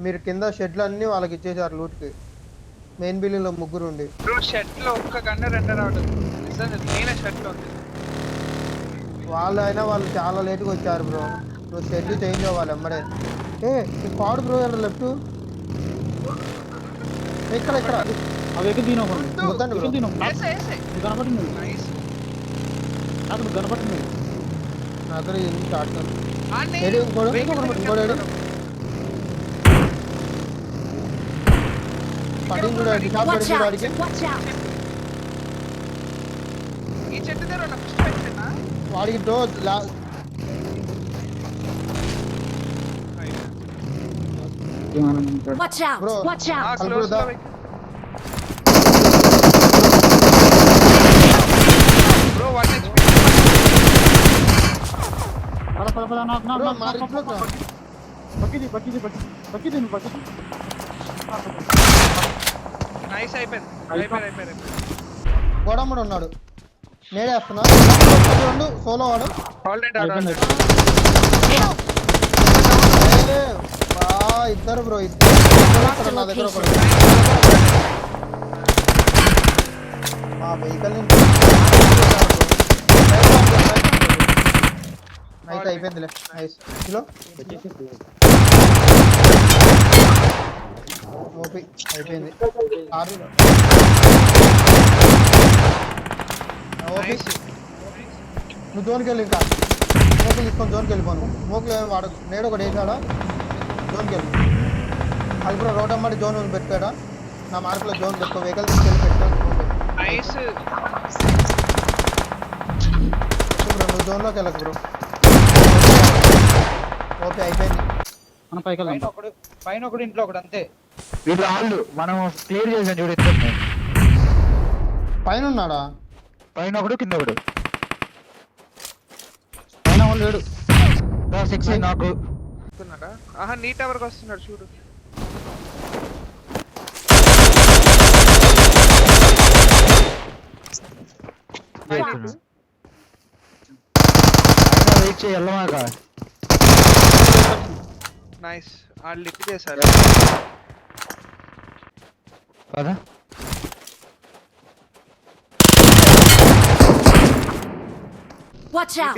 మీరు కింద షెడ్లు అన్ని వాళ్ళకి ఇచ్చేసారు లూట్కి. మెయిన్ బిల్డింగ్ లో ముగ్గురు ఉండి బ్రో షెడ్ లో ఒక్క గన్న రెండో రావడం నిజంగా నేనే షెడ్ లో ఉంది. వాళ్ళు చాలా లేట్గా వచ్చారు బ్రో. నువ్వు షెడ్ చేంజ్ అవ్వాలి అమ్మడే. ఈ పాడు బ్రో లెఫ్ట్ ఇక్కడ ఇక్కడ అవి ఎక్కడ తినవు వద్దండి బ్రో. కనపడుతుంది నాకు కనపడుతుంది నాకు స్టార్ట్ పడింది చూడండి వాడికి. ఈ చెట్టు దగ్గర ఉన్న ఫస్ట్ పెట్టినా వాడికి డో బ్రో బ్రో 1 HP నైస్ అయిపోయింది. గోడమ్మడు ఉన్నాడు. నేడేస్తున్నా సోలో వాడు. ఇద్దరు బ్రో ఇద్దరు నా దగ్గర ఒకడు. మా వెహికల్ నైస్ అయిపోయిందిలే. నైస్ కిలో ఓపి అయిపోయింది. ఓపి నువ్వు జోన్కి వెళ్ళి ఇంకా మోకులు తీసుకొని జోన్కి వెళ్ళిపోను. మోకులు వాడు నేడు ఒకటి వేసాడా జోన్కి వెళ్ళి అది కూడా రోడ్ అమ్మడి జోన్ పెట్టాడా. నా మార్కులో జోన్ పెట్టుకో. వెహికల్ తీసుకెళ్ళి పెట్టాను. నువ్వు జోన్లోకి వెళ్ళకు బ్రో. ఓకే అయిపోయింది. మన పైన ఒకడు ఇంట్లో ఒకడు అంతే. వీళ్ళు వాళ్ళు మనం క్లియర్ చేసాం చూడు. పైన ఉన్నాడా? పైన ఒకడు కింద ఒకడు. పైన వాళ్ళు లేడు. 6 నాకు ఆహా నీ టవర్కి వస్తున్నాడు చూడు. వెయిట్ చేయి వెళ్ళమాక. నైస్ వాళ్ళు లిఫ్ట్ చేశారు కదా. Watch out!